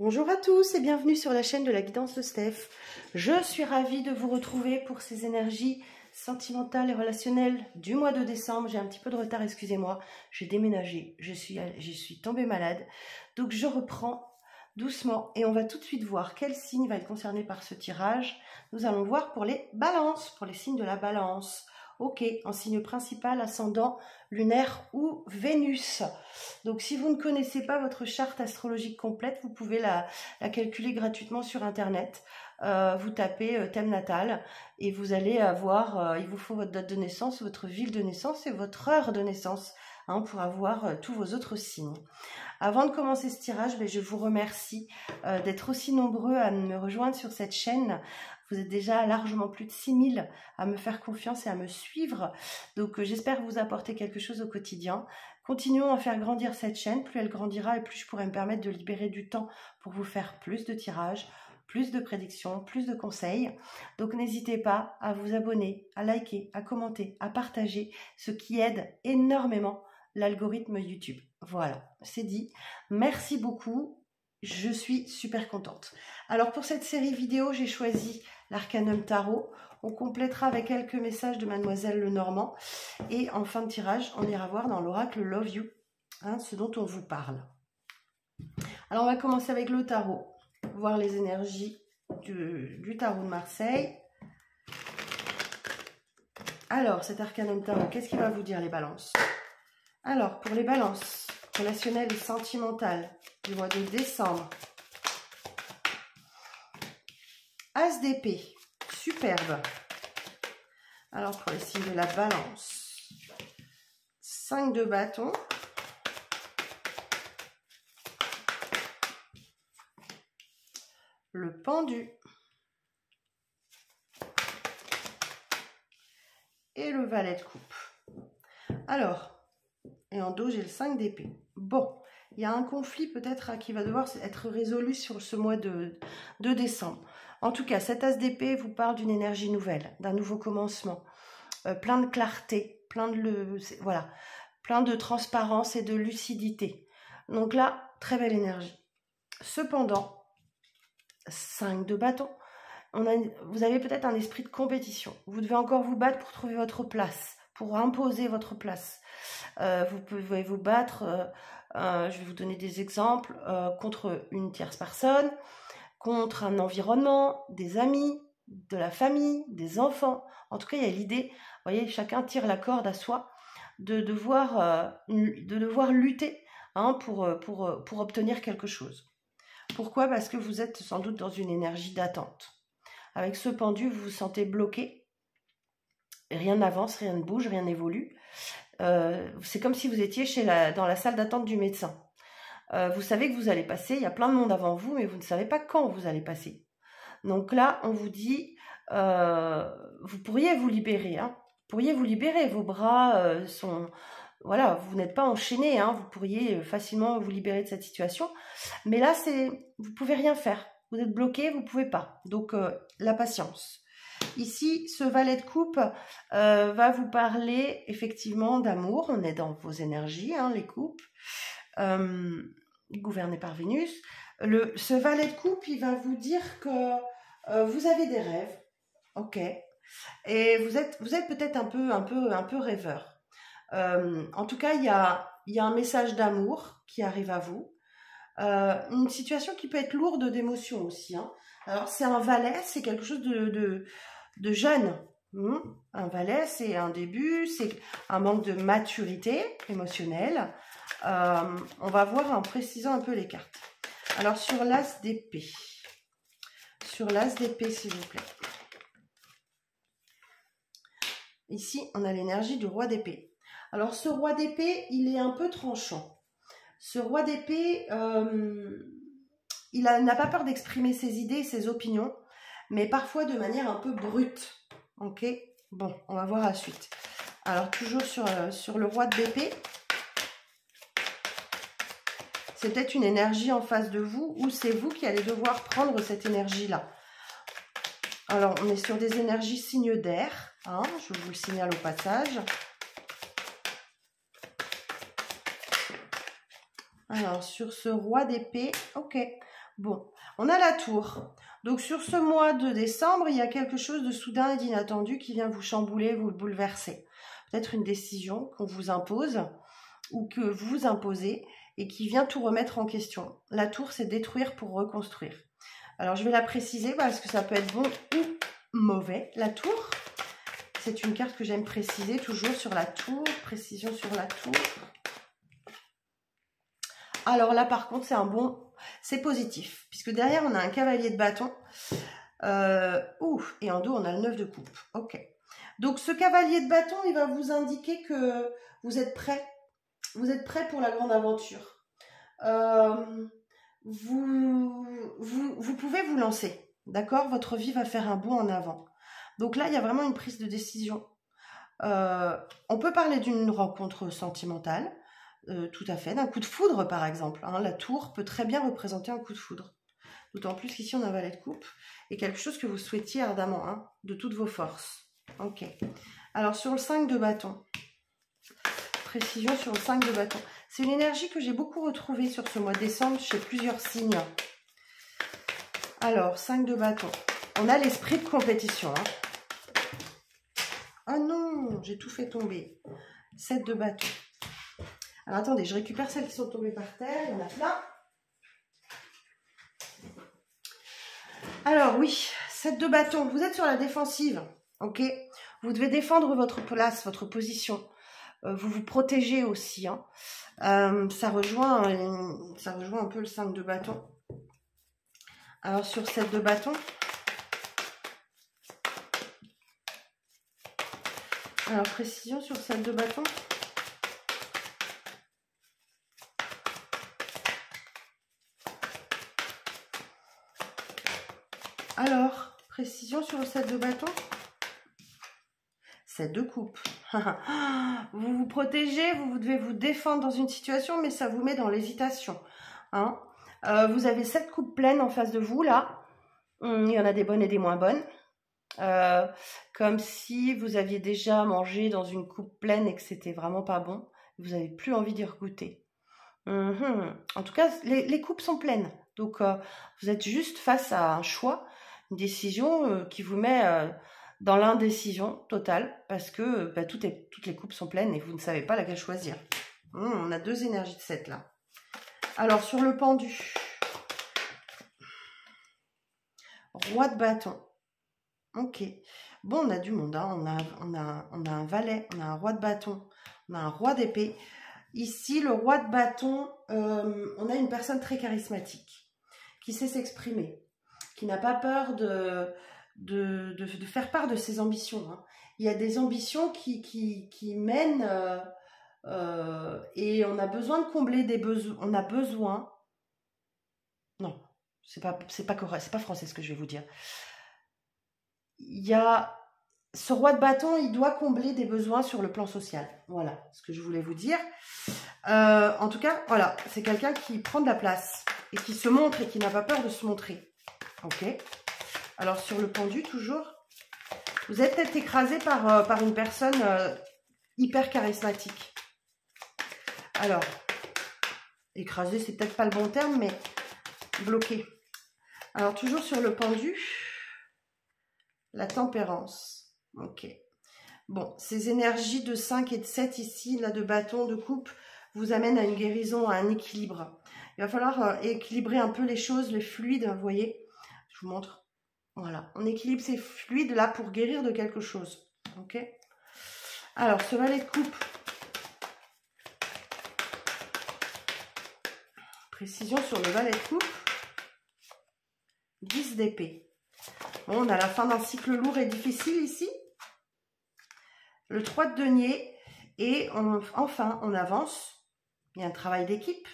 Bonjour à tous et bienvenue sur la chaîne de la guidance de Steph. Je suis ravie de vous retrouver pour ces énergies sentimentales et relationnelles du mois de décembre. J'ai un petit peu de retard, excusez-moi. J'ai déménagé, je suis tombée malade. Donc je reprends doucement et on va tout de suite voir quel signe va être concerné par ce tirage. Nous allons voir pour les balances, pour les signes de la balance. Ok, en signe principal, ascendant, lunaire ou Vénus. Donc si vous ne connaissez pas votre charte astrologique complète, vous pouvez la calculer gratuitement sur internet. Vous tapez thème natal et vous allez avoir, il vous faut votre date de naissance, votre ville de naissance et votre heure de naissance pour avoir tous vos autres signes. Avant de commencer ce tirage, je vous remercie d'être aussi nombreux à me rejoindre sur cette chaîne. Vous êtes déjà largement plus de 6000 à me faire confiance et à me suivre. Donc j'espère vous apporter quelque chose au quotidien. Continuons à faire grandir cette chaîne. Plus elle grandira et plus je pourrai me permettre de libérer du temps pour vous faire plus de tirages, plus de prédictions, plus de conseils. Donc n'hésitez pas à vous abonner, à liker, à commenter, à partager, ce qui aide énormément l'algorithme YouTube. Voilà, c'est dit. Merci beaucoup. Je suis super contente. Alors pour cette série vidéo, j'ai choisi l'Arcanum Tarot. On complétera avec quelques messages de Mademoiselle Lenormand. Et en fin de tirage, on ira voir dans l'oracle Love You, ce dont on vous parle. Alors on va commencer avec le tarot. Voir les énergies du tarot de Marseille. Alors, cet Arcanum Tarot, qu'est-ce qu'il va vous dire les balances? Alors, pour les balances relationnelles et sentimentales du mois de décembre, As d'épée, superbe. Alors, pour les signes de la balance, 5 de bâton, le pendu et le valet de coupe. Alors, et en dos, j'ai le 5 d'épée. Bon, il y a un conflit peut-être qui va devoir être résolu sur ce mois de décembre. En tout cas, cet as d'épée vous parle d'une énergie nouvelle, d'un nouveau commencement, plein de clarté, plein de transparence et de lucidité. Donc là, très belle énergie. Cependant, 5 de bâton, vous avez peut-être un esprit de compétition. Vous devez encore vous battre pour trouver votre place, pour imposer votre place. Vous pouvez vous battre, je vais vous donner des exemples, contre une tierce personne, contre un environnement, des amis, de la famille, des enfants. En tout cas, il y a l'idée, vous voyez, chacun tire la corde à soi, de devoir lutter pour obtenir quelque chose. Pourquoi? Parce que vous êtes sans doute dans une énergie d'attente. Avec ce pendu, vous vous sentez bloqué. Rien n'avance, rien ne bouge, rien n'évolue. C'est comme si vous étiez dans la salle d'attente du médecin. Vous savez que vous allez passer, il y a plein de monde avant vous, mais vous ne savez pas quand vous allez passer. Donc là, on vous dit, vous pourriez vous libérer. Vous pourriez vous libérer, vos bras sont... Voilà, vous n'êtes pas enchaîné, vous pourriez facilement vous libérer de cette situation. Mais là, vous ne pouvez rien faire. Vous êtes bloqué, vous ne pouvez pas. Donc, la patience. Ici, ce valet de coupe va vous parler effectivement d'amour. On est dans vos énergies, les coupes, gouvernées par Vénus. Ce valet de coupe, il va vous dire que vous avez des rêves, ok, et vous êtes peut-être un peu rêveur. En tout cas, il y a un message d'amour qui arrive à vous. Une situation qui peut être lourde d'émotions aussi. Alors, c'est un valet, c'est quelque chose de jeune. Un valet, c'est un début, c'est un manque de maturité émotionnelle. On va voir en précisant un peu les cartes. Alors, sur l'as d'épée. Sur l'as d'épée, s'il vous plaît. Ici, on a l'énergie du roi d'épée. Alors, ce roi d'épée, il est un peu tranchant. Ce roi d'épée, il n'a pas peur d'exprimer ses idées, ses opinions, mais parfois de manière un peu brute. Ok? Bon, on va voir la suite. Alors, toujours sur le roi d'épée, c'est peut-être une énergie en face de vous, ou c'est vous qui allez devoir prendre cette énergie-là. Alors, on est sur des énergies signes d'air, je vous le signale au passage. Alors, sur ce roi d'épée, ok, Bon, on a la tour. Donc sur ce mois de décembre, il y a quelque chose de soudain et d'inattendu qui vient vous chambouler, vous bouleverser. Peut-être une décision qu'on vous impose ou que vous imposez et qui vient tout remettre en question. La tour, c'est détruire pour reconstruire. Alors je vais la préciser parce que ça peut être bon ou mauvais. La tour, c'est une carte que j'aime préciser toujours sur la tour. Précision sur la tour. Alors là, par contre, c'est un bon... C'est positif, puisque derrière, on a un cavalier de bâton. Et en dos, on a le 9 de coupe. Ok. Donc, ce cavalier de bâton, il va vous indiquer que vous êtes prêt. Vous êtes prêt pour la grande aventure. Vous pouvez vous lancer. D'accord? Votre vie va faire un bond en avant. Donc là, il y a vraiment une prise de décision. On peut parler d'une rencontre sentimentale. Tout à fait, d'un coup de foudre par exemple. Hein. La tour peut très bien représenter un coup de foudre. D'autant plus qu'ici on a un valet de coupe. Et quelque chose que vous souhaitiez ardemment, hein, de toutes vos forces. Ok. Alors sur le 5 de bâton. Précision sur le 5 de bâton. C'est une énergie que j'ai beaucoup retrouvée sur ce mois de décembre chez plusieurs signes. Alors, 5 de bâton. On a l'esprit de compétition. Hein. Ah non, j'ai tout fait tomber. 7 de bâton. Alors attendez, je récupère celles qui sont tombées par terre, il y en a plein. Alors oui, 7 de bâton, vous êtes sur la défensive, ok? Vous devez défendre votre place, votre position. Vous vous protégez aussi. Hein. Ça rejoint un peu le 5 de bâton. Alors sur 7 de bâton. Alors précision sur 7 de bâton. Alors, précision sur le 7 de bâton. 7 de coupe. Vous vous protégez, vous devez vous défendre dans une situation, mais ça vous met dans l'hésitation. Hein. Vous avez 7 coupes pleines en face de vous, là. Il y en a des bonnes et des moins bonnes. Comme si vous aviez déjà mangé dans une coupe pleine et que c'était vraiment pas bon. Vous n'avez plus envie d'y regoûter. En tout cas, les coupes sont pleines. Donc, vous êtes juste face à un choix, une décision qui vous met dans l'indécision totale parce que toutes les coupes sont pleines et vous ne savez pas laquelle choisir. On a 2 énergies de 7 là. Alors, sur le pendu, roi de bâton. Ok. Bon, on a du monde. Hein. On a un valet, on a un roi de bâton, on a un roi d'épée. Ici, le roi de bâton, on a une personne très charismatique qui sait s'exprimer, qui n'a pas peur de faire part de ses ambitions. Hein. Il y a des ambitions qui mènent et on a besoin de combler des besoins. On a besoin... Non, c'est pas correct, c'est pas français ce que je vais vous dire. Il y a... Ce roi de bâton, il doit combler des besoins sur le plan social. Voilà ce que je voulais vous dire. En tout cas, voilà, c'est quelqu'un qui prend de la place et qui se montre et qui n'a pas peur de se montrer. Ok. Alors, sur le pendu, toujours, vous êtes peut-être écrasé par une personne hyper charismatique. Alors, écrasé, c'est peut-être pas le bon terme, mais bloqué. Alors, toujours sur le pendu, la tempérance. Ok. Bon, ces énergies de 5 et de 7 ici, là, de bâton, de coupe, vous amènent à une guérison, à un équilibre. Il va falloir équilibrer un peu les choses, les fluides, vous voyez. Je vous montre. Voilà, on équilibre ces fluides là pour guérir de quelque chose. Ok. Alors, ce valet de coupe. Précision sur le valet de coupe. 10 d'épée. Bon, on a la fin d'un cycle lourd et difficile ici. Le 3 de denier. Et enfin, on avance. Il y a un travail d'équipe.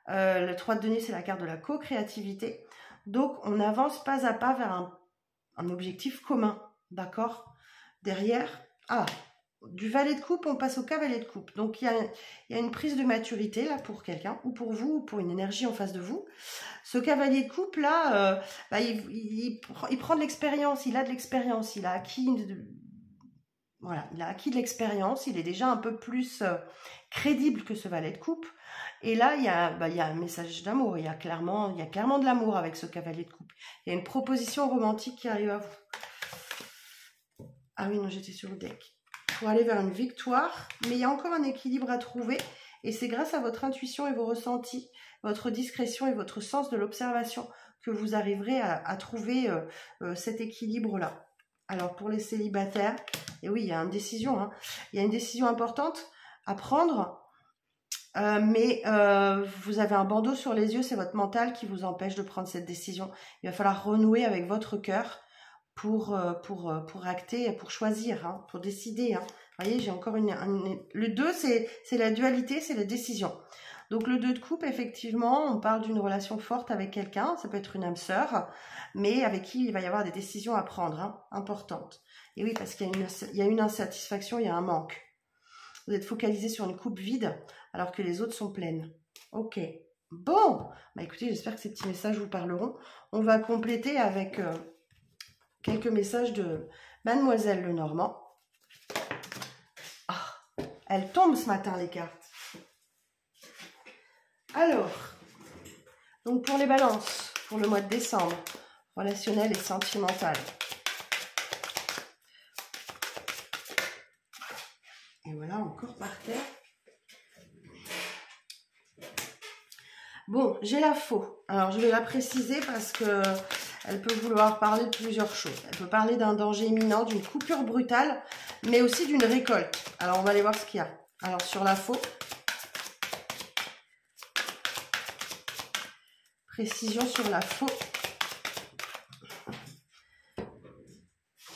Le 3 de denier, c'est la carte de la co-créativité. Donc, on avance pas à pas vers un objectif commun. D'accord? Derrière, du valet de coupe, on passe au cavalier de coupe. Donc, il y a une prise de maturité là pour quelqu'un, ou pour vous, ou pour une énergie en face de vous. Ce cavalier de coupe là, il prend de l'expérience, il a de l'expérience, il a acquis voilà, il a acquis de l'expérience, il est déjà un peu plus crédible que ce valet de coupe. Et là, il y a un message d'amour. Il y a clairement de l'amour avec ce cavalier de coupe. Il y a une proposition romantique qui arrive à vous. Ah oui, non, j'étais sur le deck. Pour aller vers une victoire, mais il y a encore un équilibre à trouver. Et c'est grâce à votre intuition et vos ressentis, votre discrétion et votre sens de l'observation que vous arriverez à trouver cet équilibre-là. Alors, pour les célibataires, et oui, il y a une décision. Hein. Il y a une décision importante à prendre. Mais vous avez un bandeau sur les yeux, c'est votre mental qui vous empêche de prendre cette décision. Il va falloir renouer avec votre cœur pour acter, pour choisir, hein, pour décider. Hein. Vous voyez, j'ai encore le 2, c'est la dualité, c'est la décision. Donc le 2 de coupe, effectivement, on parle d'une relation forte avec quelqu'un, ça peut être une âme sœur, mais avec qui il va y avoir des décisions à prendre, hein, importantes. Et oui, parce qu'il y a une insatisfaction, il y a un manque. Vous êtes focalisé sur une coupe vide, alors que les autres sont pleines. Ok. Bon, bah écoutez, j'espère que ces petits messages vous parleront. On va compléter avec quelques messages de Mademoiselle Lenormand. Oh, elles tombent ce matin, les cartes. Alors, donc pour les balances, pour le mois de décembre, relationnel et sentimental. Et voilà, encore par terre. Bon, j'ai la faux. Alors, je vais la préciser parce que elle peut vouloir parler de plusieurs choses. Elle peut parler d'un danger imminent, d'une coupure brutale, mais aussi d'une récolte. Alors, on va aller voir ce qu'il y a. Alors, sur la faux, précision sur la faux.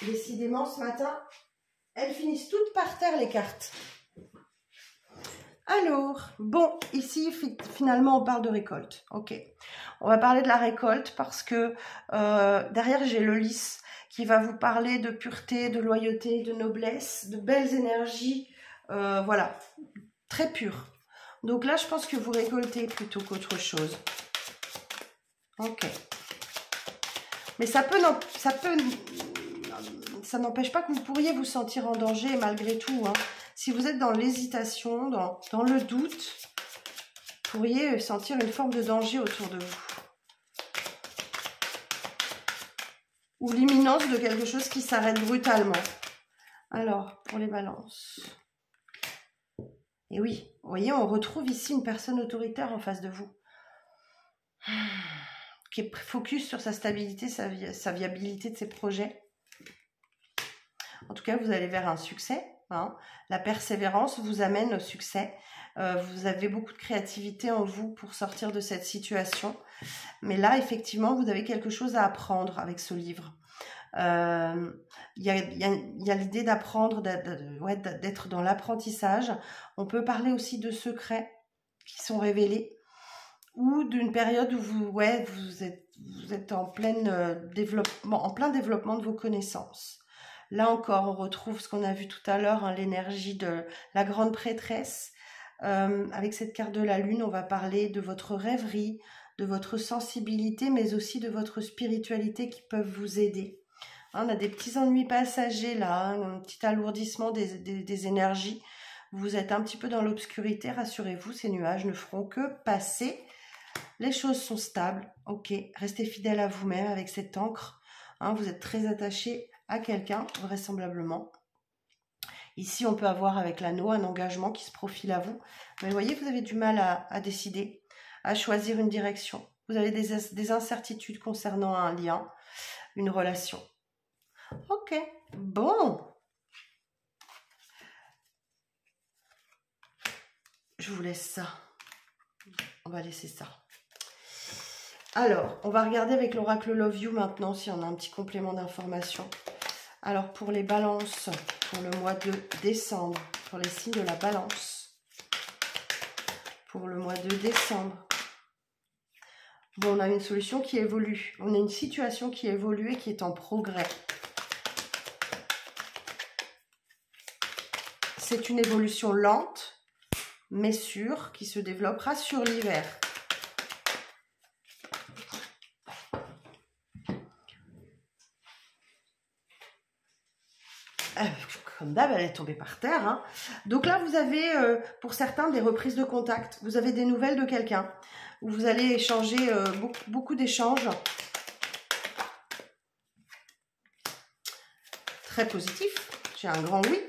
Décidément, ce matin, elles finissent toutes par terre, les cartes. Alors, bon, ici, finalement, on parle de récolte. Ok. On va parler de la récolte parce que derrière, j'ai le lys qui va vous parler de pureté, de loyauté, de noblesse, de belles énergies. Voilà, très pures. Donc là, je pense que vous récoltez plutôt qu'autre chose. Ok. Mais ça n'empêche pas que vous pourriez vous sentir en danger malgré tout, hein. Si vous êtes dans l'hésitation, dans le doute, vous pourriez sentir une forme de danger autour de vous. Ou l'imminence de quelque chose qui s'arrête brutalement. Alors, pour les balances. Et oui, vous voyez, on retrouve ici une personne autoritaire en face de vous. Qui est focus sur sa stabilité, sa viabilité de ses projets. En tout cas, vous allez vers un succès. Hein. La persévérance vous amène au succès. Vous avez beaucoup de créativité en vous pour sortir de cette situation. Mais là, effectivement, vous avez quelque chose à apprendre avec ce livre. Il y a l'idée d'apprendre, d'être dans l'apprentissage. On peut parler aussi de secrets qui sont révélés ou d'une période où vous êtes en plein développement de vos connaissances. Là encore, on retrouve ce qu'on a vu tout à l'heure, hein, l'énergie de la grande prêtresse. Avec cette carte de la lune, on va parler de votre rêverie, de votre sensibilité, mais aussi de votre spiritualité qui peuvent vous aider. Hein, on a des petits ennuis passagers là, hein, un petit alourdissement des énergies. Vous êtes un petit peu dans l'obscurité, rassurez-vous, ces nuages ne feront que passer. Les choses sont stables, ok. Restez fidèle à vous-même avec cette encre. Hein, vous êtes très attaché à quelqu'un, vraisemblablement. Ici, on peut avoir avec l'anneau un engagement qui se profile à vous. Mais vous voyez, vous avez du mal à décider, à choisir une direction. Vous avez des incertitudes concernant un lien, une relation. Ok, bon. Je vous laisse ça. On va laisser ça. Alors, on va regarder avec l'oracle Love You maintenant si on a un petit complément d'information. Alors, pour les balances, pour le mois de décembre, pour les signes de la balance, pour le mois de décembre, bon, on a une solution qui évolue. On a une situation qui évolue et qui est en progrès. C'est une évolution lente, mais sûre, qui se développera sur l'hiver. comme d'hab, elle est tombée par terre. Hein. Donc là, vous avez, pour certains, des reprises de contact. Vous avez des nouvelles de quelqu'un. Vous allez échanger, beaucoup d'échanges. Très positif. J'ai un grand oui.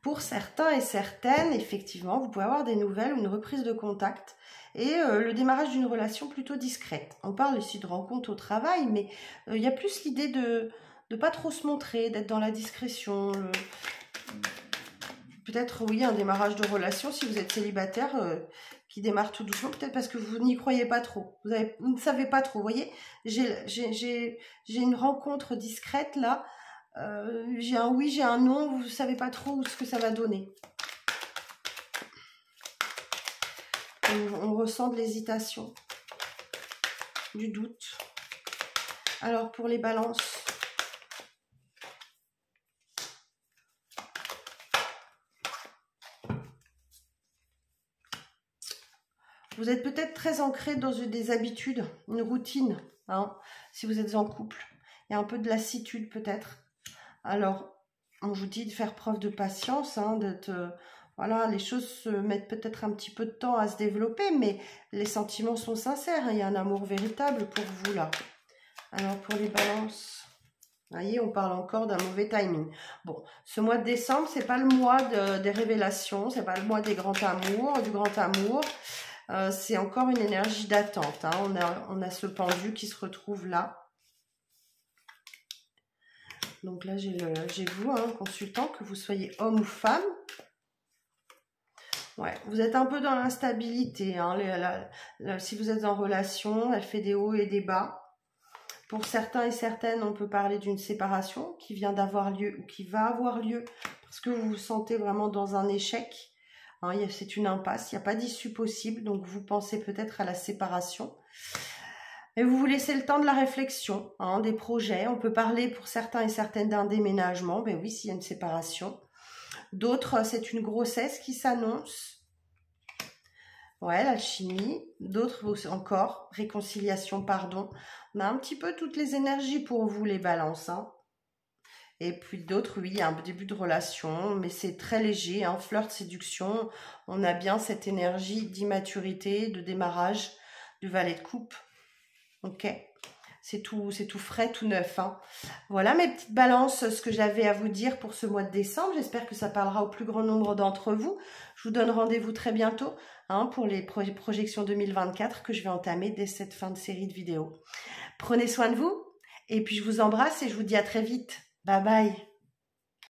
Pour certains et certaines, effectivement, vous pouvez avoir des nouvelles ou une reprise de contact et le démarrage d'une relation plutôt discrète. On parle ici de rencontre au travail, mais il y a plus l'idée de ne pas trop se montrer, d'être dans la discrétion. Peut-être, oui, un démarrage de relation si vous êtes célibataire qui démarre tout doucement, peut-être parce que vous n'y croyez pas trop. Vous ne savez pas trop, vous voyez. J'ai une rencontre discrète là. J'ai un oui, j'ai un non, vous ne savez pas trop ce que ça va donner. On ressent de l'hésitation, du doute. Alors pour les balances, vous êtes peut-être très ancré dans des habitudes, une routine, hein, si vous êtes en couple. Il y a un peu de lassitude peut-être. Alors, on vous dit de faire preuve de patience, hein, voilà, les choses se mettent peut-être un petit peu de temps à se développer, mais les sentiments sont sincères, hein, il y a un amour véritable pour vous là. Alors, pour les balances, vous voyez, on parle encore d'un mauvais timing. Bon, ce mois de décembre, c'est pas le mois des révélations, c'est pas le mois des grands amours, du grand amour. C'est encore une énergie d'attente, hein. On a ce pendu qui se retrouve là. Donc là, j'ai vous, hein, consultant, que vous soyez homme ou femme. Ouais, vous êtes un peu dans l'instabilité. Hein, si vous êtes en relation, elle fait des hauts et des bas. Pour certains et certaines, on peut parler d'une séparation qui vient d'avoir lieu ou qui va avoir lieu parce que vous vous sentez vraiment dans un échec. Hein, c'est une impasse, il n'y a pas d'issue possible, donc vous pensez peut-être à la séparation. Et vous vous laissez le temps de la réflexion, hein, des projets. On peut parler pour certains et certaines d'un déménagement. Ben oui, s'il y a une séparation. D'autres, c'est une grossesse qui s'annonce. Ouais, l'alchimie. D'autres encore, réconciliation, pardon. On a un petit peu toutes les énergies pour vous, les balances. Hein. Et puis d'autres, oui, il y a un début de relation, mais c'est très léger. Hein, flirt, séduction. On a bien cette énergie d'immaturité, de démarrage, du valet de coupe. Ok, c'est tout frais, tout neuf. Hein. Voilà mes petites balances, ce que j'avais à vous dire pour ce mois de décembre. J'espère que ça parlera au plus grand nombre d'entre vous. Je vous donne rendez-vous très bientôt, hein, pour les projections 2024 que je vais entamer dès cette fin de série de vidéos. Prenez soin de vous et puis je vous embrasse et je vous dis à très vite. Bye bye.